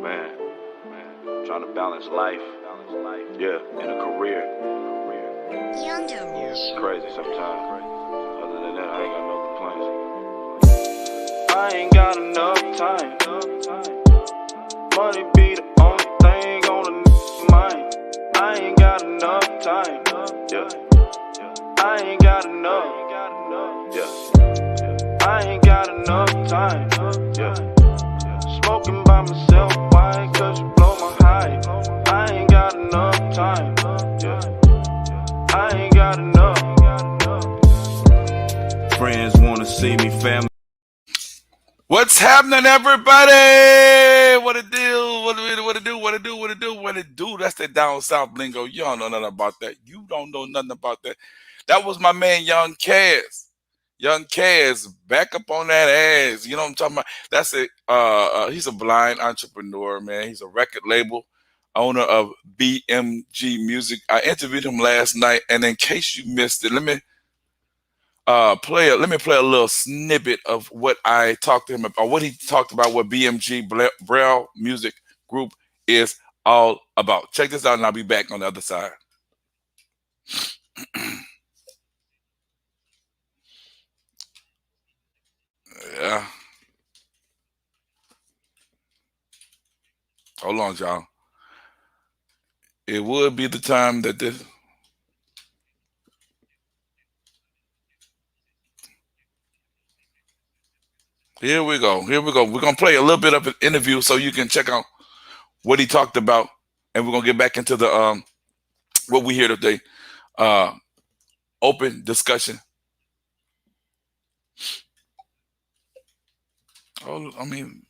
Man, trying to balance life, yeah, and a career. It's crazy sometimes. Other than that, I ain't got no complaints. I ain't got enough time. Money be the only thing on the mind. I ain't got enough time. Yeah, I ain't got enough. Yeah, I ain't got enough time. Yeah, smoking by myself. Why? 'Cause you blow my high. I ain't got enough time. Yeah, I ain't got enough. Friends wanna see me, family. What's happening, everybody? What it do? What it do? That's that down south lingo. You don't know nothing about that. You don't know nothing about that. That was my man, Young Kaz. Young Kaz, back up on that ass. You know what I'm talking about? That's it. He's a blind entrepreneur, man. He's a record label owner of BMG Music. I interviewed him last night, and in case you missed it, let me play a little snippet of what I talked to him about, or what he talked about, what BMG Braille Music Group is all about. Check this out, and I'll be back on the other side. Yeah. Hold on, y'all. It would be the time that this. Here we go. We're going to play a little bit of an interview so you can check out what he talked about. And we're going to get back into the what we hear today. Open discussion. Oh, I mean,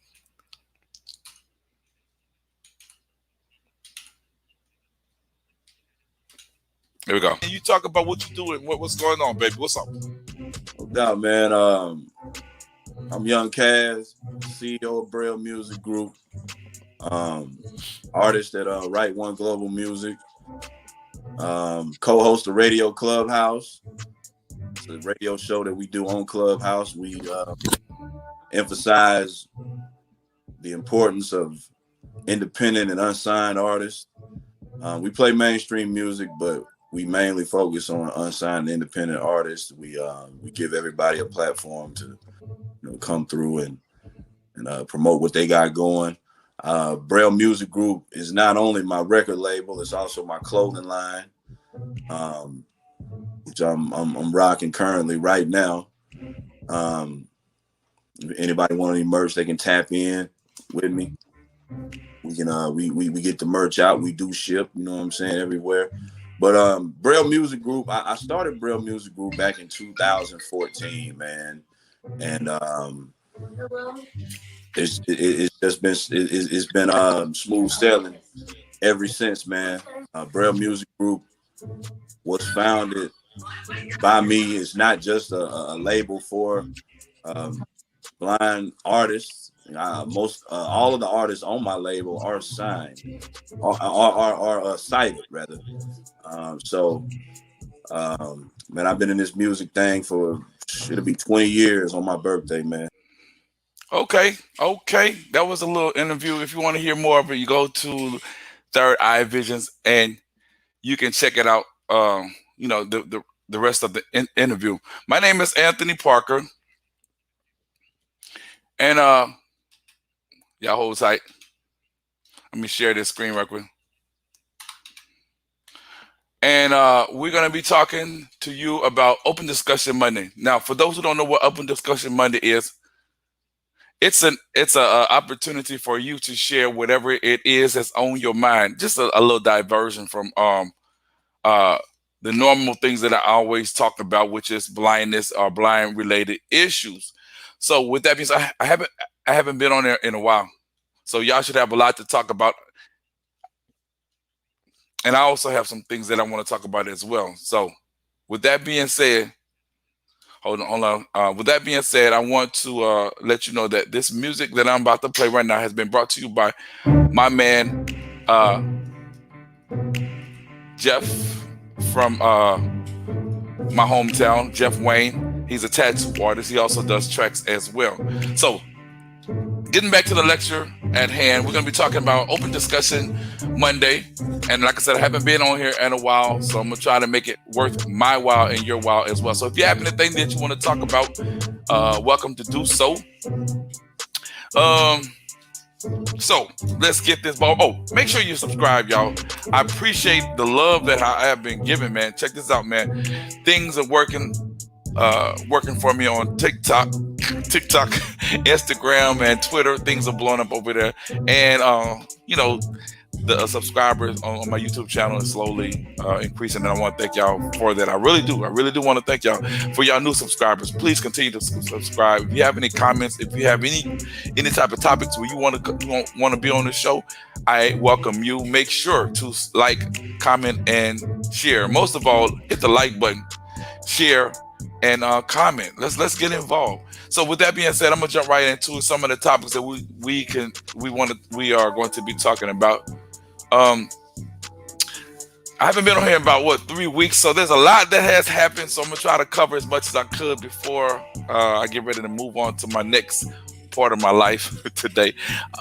here we go. And you talk about what you do and what's going on, baby. What's up? No doubt, man. I'm Young Kaz, CEO of Braille Music Group, artist at Right One Global Music, co-host of Radio Clubhouse. It's a radio show that we do on Clubhouse. We emphasize the importance of independent and unsigned artists. We play mainstream music, but we mainly focus on unsigned independent artists. We give everybody a platform to come through and promote what they got going. Braille Music Group is not only my record label, it's also my clothing line, which I'm rocking currently right now. If anybody want any merch, they can tap in with me. We can we get the merch out. We do ship, you know what I'm saying, everywhere. But Braille Music Group, I started Braille Music Group back in 2014, man. And it's been smooth sailing ever since, man. Braille Music Group was founded by me. It's not just a label for blind artists. All of the artists on my label are signed, are cited rather. Man, I've been in this music thing for it'll be 20 years on my birthday, man. Okay. That was a little interview. If you want to hear more of it, you go to Third Eye Visions and you can check it out. The rest of the interview. My name is Anthony Parker, and y'all hold tight. Let me share this screen right quick. And we're going to be talking to you about Open Discussion Monday. Now, for those who don't know what Open Discussion Monday is, it's an opportunity for you to share whatever it is that's on your mind. Just a little diversion from the normal things that I always talk about, which is blindness or blind related issues. So with that being said, I haven't been on there in a while. So y'all should have a lot to talk about. And I also have some things that I want to talk about as well. So with that being said, hold on. With that being said, I want to let you know that this music that I'm about to play right now has been brought to you by my man, Jeff from my hometown, Jeff Wayne. He's a tattoo artist. He also does tracks as well. So getting back to the lecture, at hand. We're going to be talking about open discussion Monday. And like I said, I haven't been on here in a while, so I'm going to try to make it worth my while and your while as well. So if you have anything that you want to talk about, welcome to do so. So let's get this ball. Oh, make sure you subscribe, y'all. I appreciate the love that I have been given, man. Check this out, man. Things are working for me on TikTok, Instagram, and Twitter. Things are blowing up over there, and the subscribers on my YouTube channel is slowly increasing, and I want to thank y'all for that. I really do want to thank y'all for y'all new subscribers. Please continue to subscribe. If you have any comments, if you have any type of topics where you want to be on the show, I welcome you. Make sure to like, comment, and share. Most of all, hit the like button, share, and comment. Let's get involved. So with that being said, I'm gonna jump right into some of the topics that we are going to be talking about. I haven't been on here in about 3 weeks, so there's a lot that has happened. So I'm gonna try to cover as much as I could before I get ready to move on to my next part of my life today.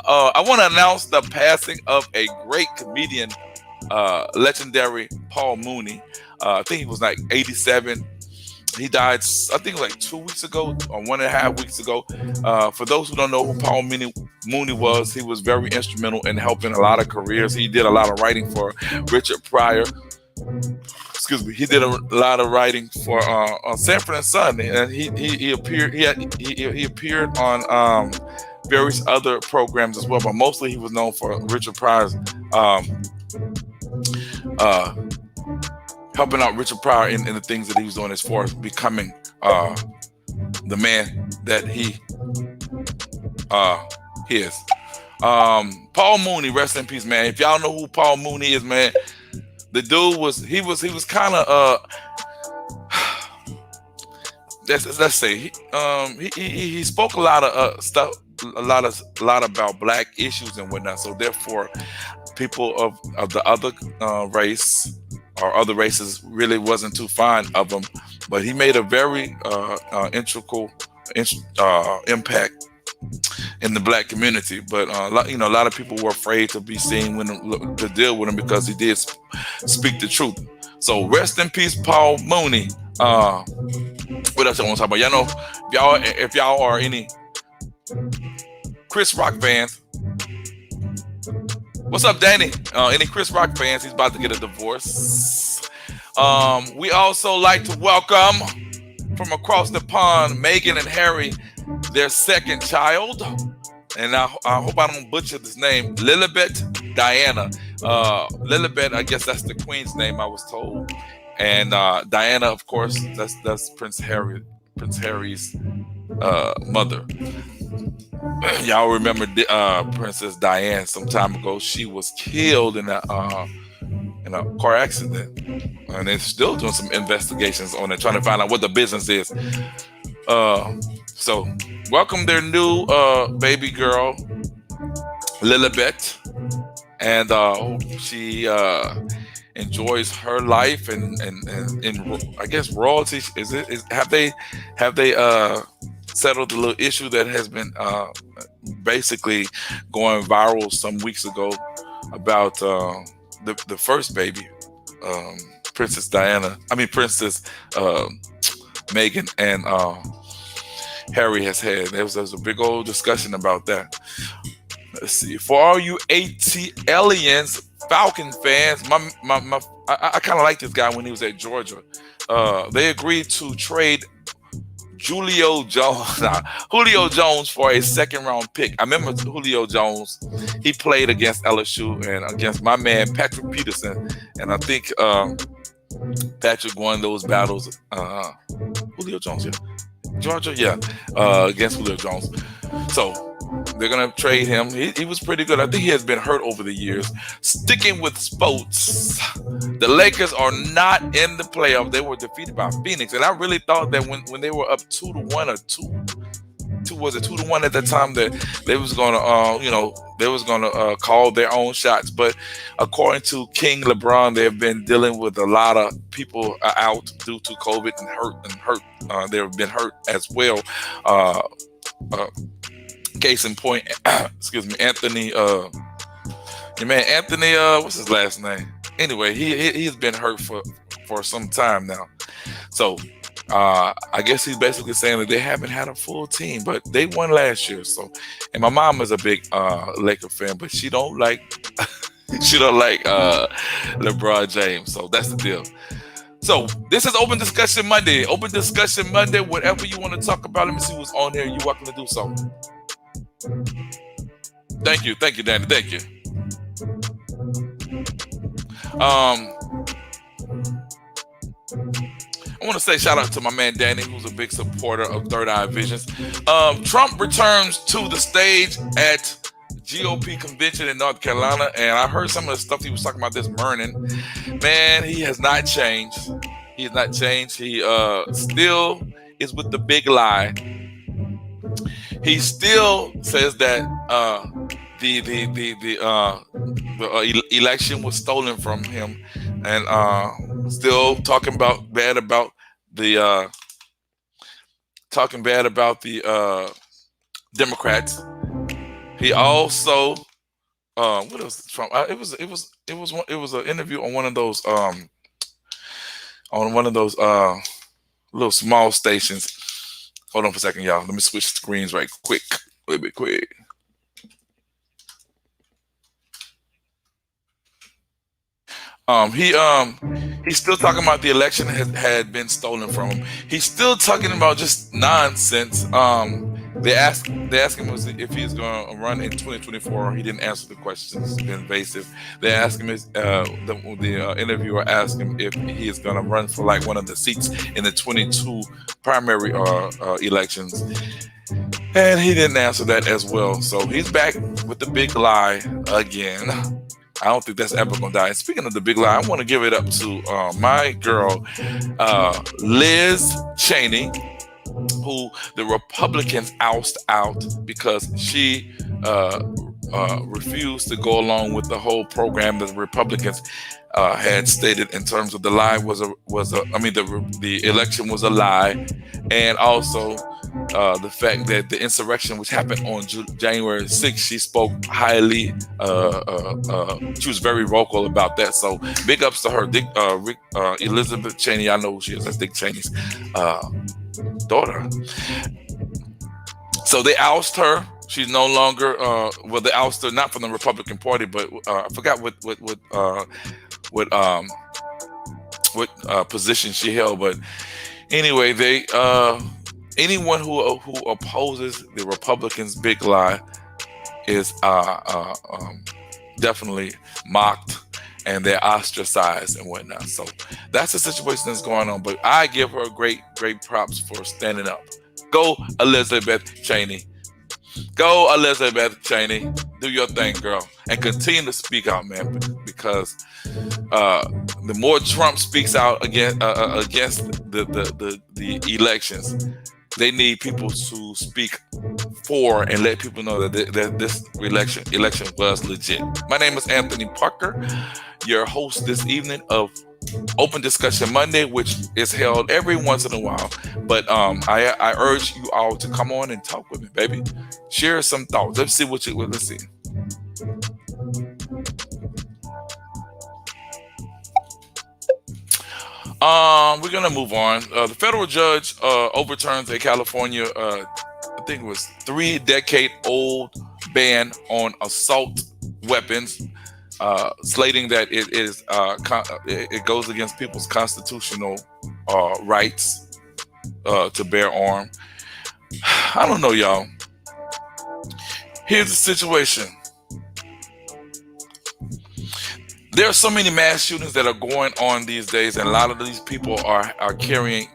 I want to announce the passing of a great comedian, legendary Paul Mooney. I think he was like 87. He died, I think, like 2 weeks ago or 1.5 weeks ago. For those who don't know who Paul Mooney was, he was very instrumental in helping a lot of careers. He did a lot of writing for Richard Pryor. Excuse me. He did a lot of writing for Sanford and Son, and he appeared. He appeared on various other programs as well, but mostly he was known for Richard Pryor's. Helping out Richard Pryor in the things that he was doing as far as becoming the man that he is. Paul Mooney, rest in peace, man. If y'all know who Paul Mooney is, man, the dude was kind of let's say he spoke a lot of stuff, a lot about black issues and whatnot. So therefore, people of the other race or other races really wasn't too fond of him, but he made a very integral impact in the black community. But a lot of people were afraid to be seen to deal with him because he did speak the truth. So rest in peace, Paul Mooney. What else I want to talk about? Y'all know, if y'all are any Chris Rock fans. What's up, Danny? Any Chris Rock fans? He's about to get a divorce. We also like to welcome from across the pond, Meghan and Harry, their second child. And I hope I don't butcher this name. Lilibet Diana. Lilibet, I guess that's the queen's name, I was told. And Diana, of course, that's Prince Harry's mother. Y'all remember Princess Diana some time ago? She was killed in a car accident, and they're still doing some investigations on it, trying to find out what the business is. So welcome their new baby girl, Lilibet, and she enjoys her life and I guess royalty. Have they settled the little issue that has been basically going viral some weeks ago about the first baby, Princess Meghan and Harry has had. There was a big old discussion about that. Let's see. For all you ATLians, Falcon fans, I kind of like this guy when he was at Georgia. They agreed to trade Julio Jones for a second-round pick. I remember Julio Jones. He played against LSU and against my man Patrick Peterson, and I think Patrick won those battles. Julio Jones, yeah, Georgia, yeah, against Julio Jones. So they're gonna trade him. He was pretty good. I think he has been hurt over the years. Sticking with sports, the Lakers are not in the playoff. They were defeated by Phoenix, and I really thought that when they were up 2-1 or 2-1 at that time, that they was gonna call their own shots. But according to King LeBron, they have been dealing with a lot of people out due to COVID and hurt. They have been hurt as well. Case in point, excuse me, Anthony. Your man Anthony. What's his last name? Anyway, he's been hurt for some time now. So I guess he's basically saying that they haven't had a full team, but they won last year. So, and my mom is a big Laker fan, but she don't like LeBron James. So that's the deal. So this is Open Discussion Monday. Open Discussion Monday. Whatever you want to talk about, let me see who's on here. You're welcome to do so. Thank you, Danny. Thank you. I want to say shout out to my man Danny, who's a big supporter of Third Eye Visions. Trump returns to the stage at GOP convention in North Carolina, and I heard some of the stuff he was talking about this morning. Man, he has not changed. He has not changed. He still is with the big lie. He still says that the election was stolen from him, and still talking bad about the Democrats. He also what else? Trump? It was an interview on one of those little small stations. Hold on for a second, y'all. Let me switch screens right quick. A little bit quick. He's still talking about the election had been stolen from him. He's still talking about just nonsense. They asked him if he's going to run in 2024. He didn't answer the questions. It's been invasive. They asked him, the interviewer asked him if he is going to run for like one of the seats in the 22 primary elections. And he didn't answer that as well. So he's back with the big lie again. I don't think that's ever going to die. And speaking of the big lie, I want to give it up to my girl, Liz Cheney, who the Republicans oust out because she refused to go along with the whole program that the Republicans had stated in terms of the lie the election was a lie, and also the fact that the insurrection which happened on January 6th, she spoke highly. She was very vocal about that. So big ups to her. Elizabeth Cheney, I know who she is. That's Dick Cheney's daughter. So they oust her. She's no longer they oust her not from the Republican Party, but I forgot what position she held. But anyway, they anyone who opposes the Republicans' big lie is definitely mocked, and they're ostracized and whatnot. So that's the situation that's going on. But I give her great props for standing up. Go Elizabeth Cheney. Go Elizabeth Cheney. Do your thing, girl. And continue to speak out, man, because the more Trump speaks out against the elections, they need people to speak for and let people know that this election was legit. My name is Anthony Parker, your host this evening of Open Discussion Monday, which is held every once in a while. But I urge you all to come on and talk with me, baby. Share some thoughts. Let's see let's see. We're gonna move on. The federal judge overturns a California, I think it was 3-decade-old ban on assault weapons, slating that it goes against people's constitutional rights to bear arm. I don't know, y'all. Here's the situation. There are so many mass shootings that are going on these days, and a lot of these people are carrying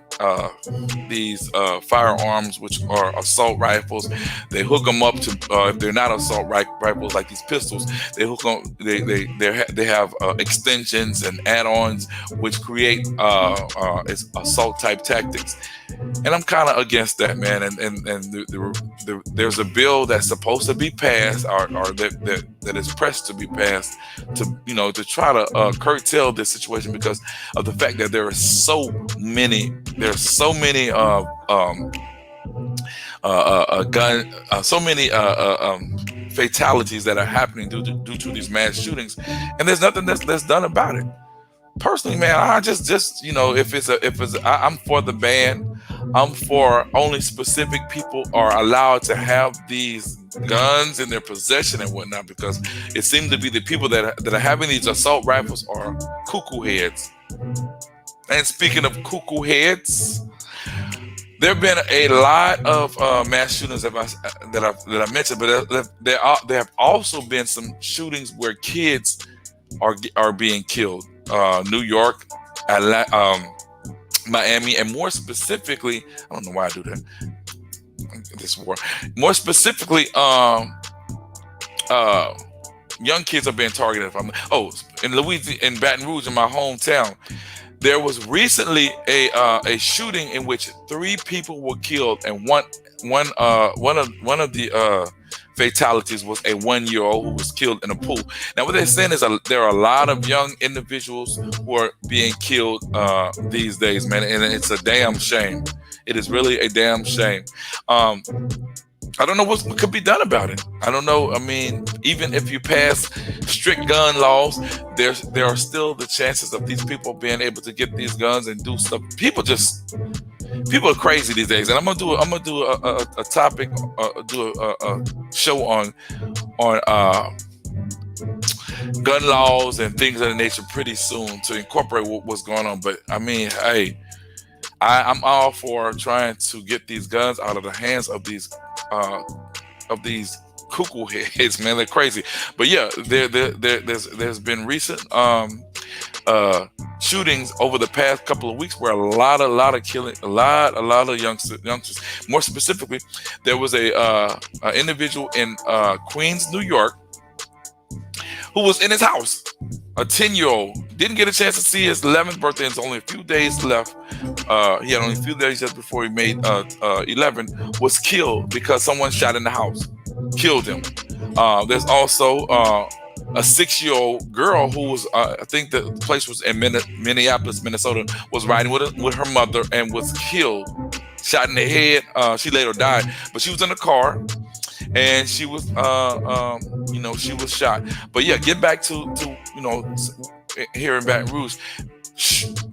these firearms, which are assault rifles. They hook them up to, if they're not assault rifles like these pistols, they hook them. They have extensions and add-ons, which create assault type tactics. And I'm kind of against that, man. And there's a bill that's supposed to be passed, or that is pressed to be passed, to try to curtail this situation because of the fact that there are so many gun, so many fatalities that are happening due to these mass shootings, and there's nothing that's done about it. Personally, man, I just I'm for the ban. I'm for only specific people are allowed to have these guns in their possession and whatnot, because it seems to be the people that are having these assault rifles are cuckoo heads. And speaking of cuckoo heads, there have been a lot of mass shootings that I mentioned, but there have also been some shootings where kids are being killed. New York, Miami, and more specifically, I don't know why I do that. This war, more specifically, young kids are being targeted. In Louisiana, in Baton Rouge, in my hometown, there was recently a shooting in which 3 people were killed, and one of the fatalities was a 1-year-old who was killed in a pool. Now, what they're saying is there are a lot of young individuals who are being killed these days, man, and it's a damn shame. It is really a damn shame. I don't know what could be done about it. I don't know. I mean, even if you pass strict gun laws, there are still the chances of these people being able to get these guns and do stuff. People are crazy these days, and I'm gonna do a topic, do a show on gun laws and things of that nature pretty soon to incorporate what's going on. But I mean, hey, I'm all for trying to get these guns out of the hands of these cuckoo heads, man. They're crazy. But yeah, there's been recent shootings over the past couple of weeks where a lot of killing, a lot of youngsters. More specifically, there was a individual in Queens, New York, who was in his house. A 10-year-old didn't get a chance to see his 11th birthday. It's only a few days left. He had only a few days just before he made 11. Was killed because someone shot in the house, killed him. There's also a 6-year-old girl who was, I think the place was in Minneapolis, Minnesota, was riding with her mother and was killed, shot in the head. She later died, but she was in a car. And she was, she was shot. But yeah, get back to here in Baton Rouge,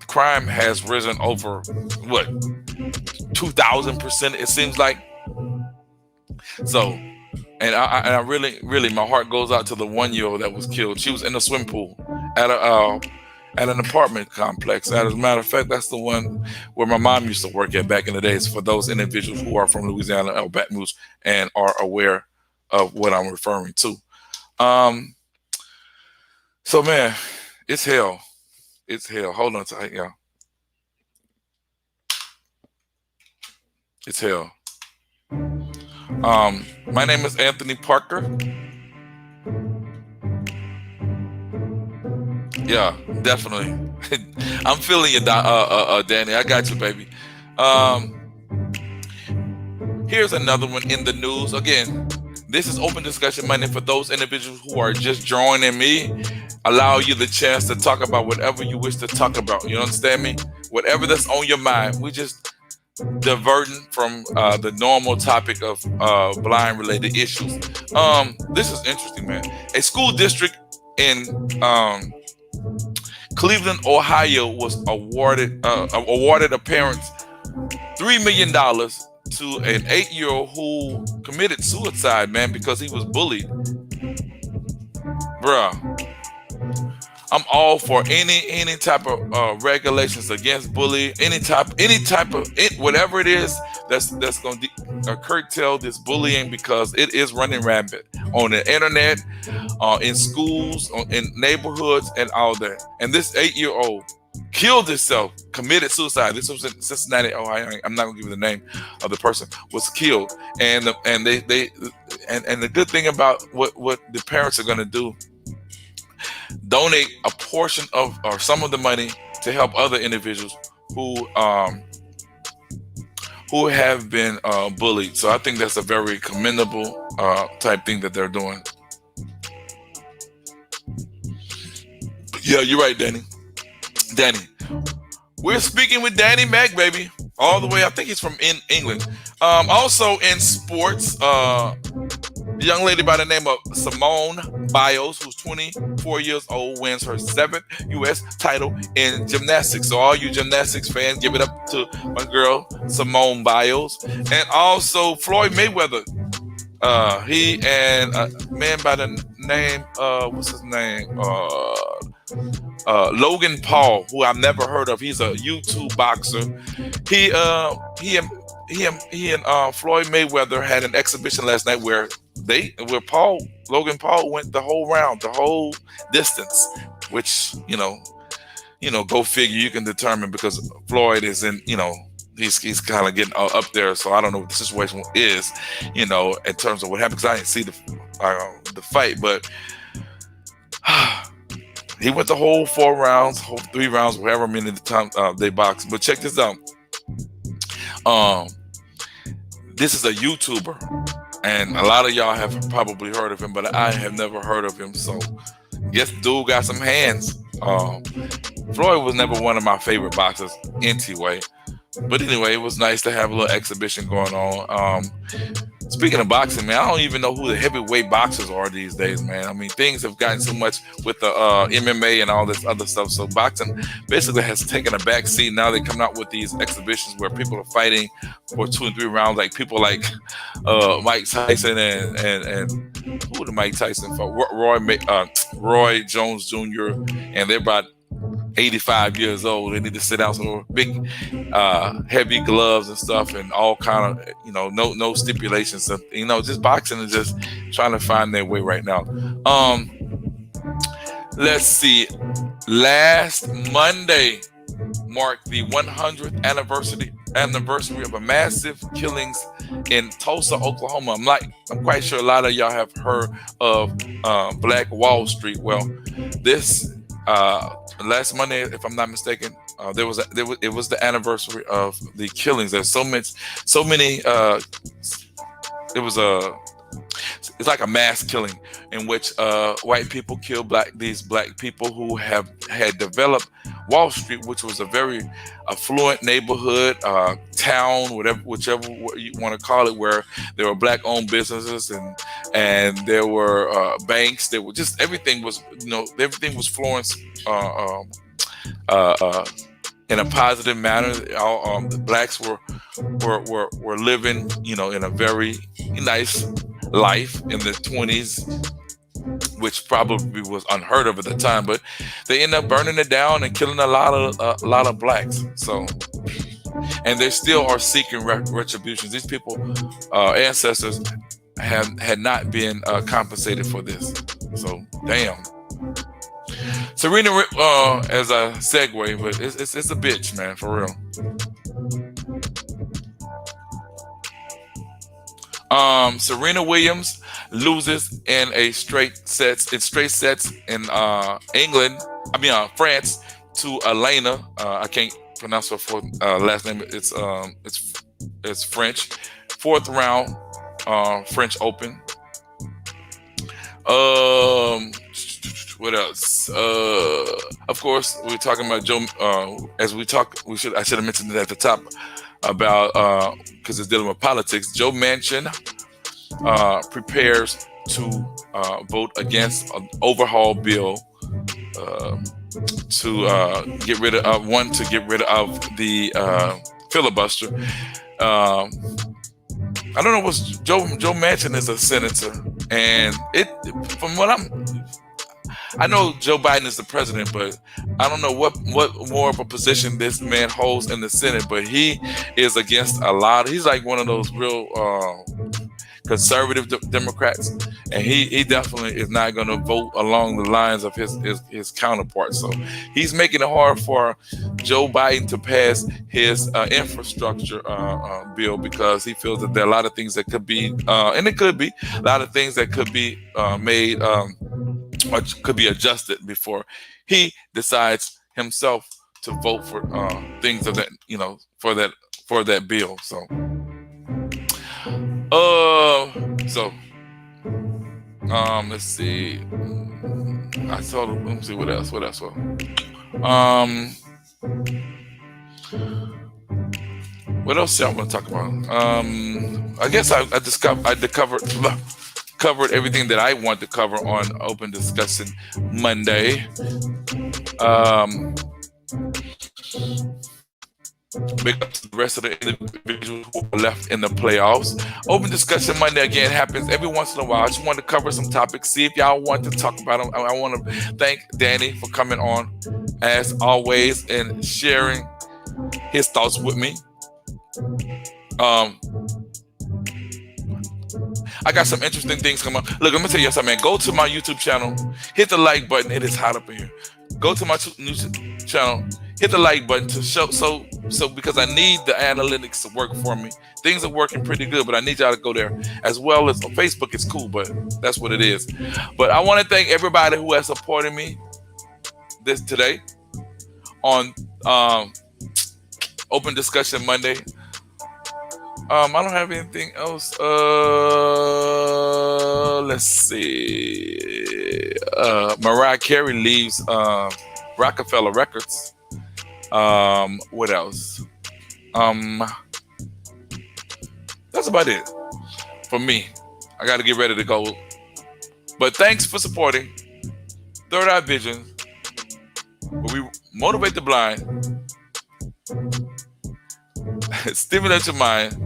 crime has risen over 2,000%. It seems like. So, and I really, my heart goes out to the 1-year-old that was killed. She was in a swimming pool at an apartment complex. As a matter of fact, that's the one where my mom used to work at back in the days, for those individuals who are from Louisiana or Baton Rouge and are aware of what I'm referring to. So, man, it's hell. It's hell. Hold on tight, y'all. It's hell. My name is Anthony Parker. Yeah, definitely. I'm feeling you, Danny. I got you, baby. Here's another one in the news. Again, this is open discussion Monday for those individuals who are just joining me. Allow you the chance to talk about whatever you wish to talk about. You understand me? Whatever that's on your mind. We just diverting from the normal topic of blind-related issues. This is interesting, man. A school district in Cleveland, Ohio, was awarded a parent $3 million to an 8-year-old who committed suicide, man, because he was bullied. Bruh, I'm all for any type of regulations against bullying, any type of whatever it is that's going to curtail this bullying, because it is running rampant on the internet, in schools, in neighborhoods, and all that. And this 8-year-old killed himself, committed suicide. This was in Cincinnati, Ohio. I'm not gonna give you the name of the person. Was killed, and the good thing about what the parents are gonna do, donate a portion of or some of the money to help other individuals who have been bullied. So I think that's a very commendable type thing that they're doing. Yeah, you're right, Danny. We're speaking with Danny Mac, baby, all the way. I think he's from England. Also in sports, a young lady by the name of Simone Biles, who's 24 years old, wins her 7th U.S. title in gymnastics. So all you gymnastics fans, give it up to my girl Simone Biles. And also Floyd Mayweather. He and a man by the name, what's his name? Logan Paul, who I've never heard of. He's a YouTube boxer. He and Floyd Mayweather had an exhibition last night where Logan Paul went the whole round, the whole distance, which go figure. You can determine because Floyd is in, he's kind of getting up there. So I don't know what the situation is, in terms of what happened, because I didn't see the fight, but he went the whole 4 rounds, whole 3 rounds, whatever many the time they boxed. But check this out. This is a YouTuber, and a lot of y'all have probably heard of him, but I have never heard of him. So guess dude got some hands. Floyd was never one of my favorite boxers anyway. But anyway, it was nice to have a little exhibition going on. Speaking of boxing, man, I don't even know who the heavyweight boxers are these days, man. I mean, things have gotten so much with the MMA and all this other stuff. So boxing basically has taken a back seat. Now they come out with these exhibitions where people are fighting for 2 and 3 rounds, like people like Mike Tyson and who did Mike Tyson for? Roy Jones Jr. And they're about 85 years old. They need to sit down some big heavy gloves and stuff, and all kind of no stipulations. So, just boxing is just trying to find their way right now. Let's see. Last Monday marked the 100th anniversary of a massive killings in Tulsa, Oklahoma. I'm quite sure a lot of y'all have heard of Black Wall Street. Well, this last Monday, if I'm not mistaken, it was the anniversary of the killings. There's so many. It's like a mass killing in which white people kill these black people who had developed Wall Street, which was a very affluent neighborhood, town, whichever you want to call it, where there were black-owned businesses and there were banks. There were just everything was flowing in a positive manner. All the blacks were living, in a very nice life in the 20s, which probably was unheard of at the time, but they end up burning it down and killing a lot of blacks. So, and they still are seeking retribution. These people, ancestors, had not been compensated for this. So, damn. Serena, as a segue, but it's a bitch, man, for real. Serena Williams loses in straight sets in France to Elena. I can't pronounce her last name. It's French. 4th round, French Open. What else? Of course, we're talking about Joe. I should have mentioned it at the top about because it's dealing with politics. Joe Manchin prepares to vote against an overhaul bill to get rid of the filibuster. I don't know what's Joe Manchin is a senator, and from what I know Joe Biden is the president, but I don't know what more of a position this man holds in the Senate. But he is against a lot. He's like one of those real conservative Democrats, and he definitely is not going to vote along the lines of his counterparts. So he's making it hard for Joe Biden to pass his infrastructure bill, because he feels that there are a lot of things that could be, and it could be a lot of things that could be made. Or could be adjusted before he decides himself to vote for things of that, for that bill. So, let's see. Let me see what else. What What else y'all want to talk about? I guess I covered everything that I want to cover on Open Discussion Monday. Big up to the rest of the individuals who are left in the playoffs. Open Discussion Monday again happens every once in a while. I just want to cover some topics, see if y'all want to talk about them. I want to thank Danny for coming on as always and sharing his thoughts with me. I got some interesting things coming up. Look, let me tell you something, man. Go to my YouTube channel, hit the like button. It is hot up in here. Go to my new channel, hit the like button to show so because I need the analytics to work for me. Things are working pretty good, but I need y'all to go there. As well as on Facebook, it's cool, but that's what it is. But I want to thank everybody who has supported me today on Open Discussion Monday. I don't have anything else. Let's see. Mariah Carey leaves Rockefeller Records. What else? That's about it for me. I got to get ready to go. But thanks for supporting Third Eye Vision, where we motivate the blind, stimulate your mind,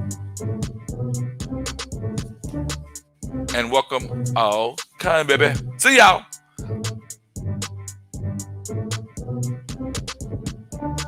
and welcome all kind, baby. See y'all.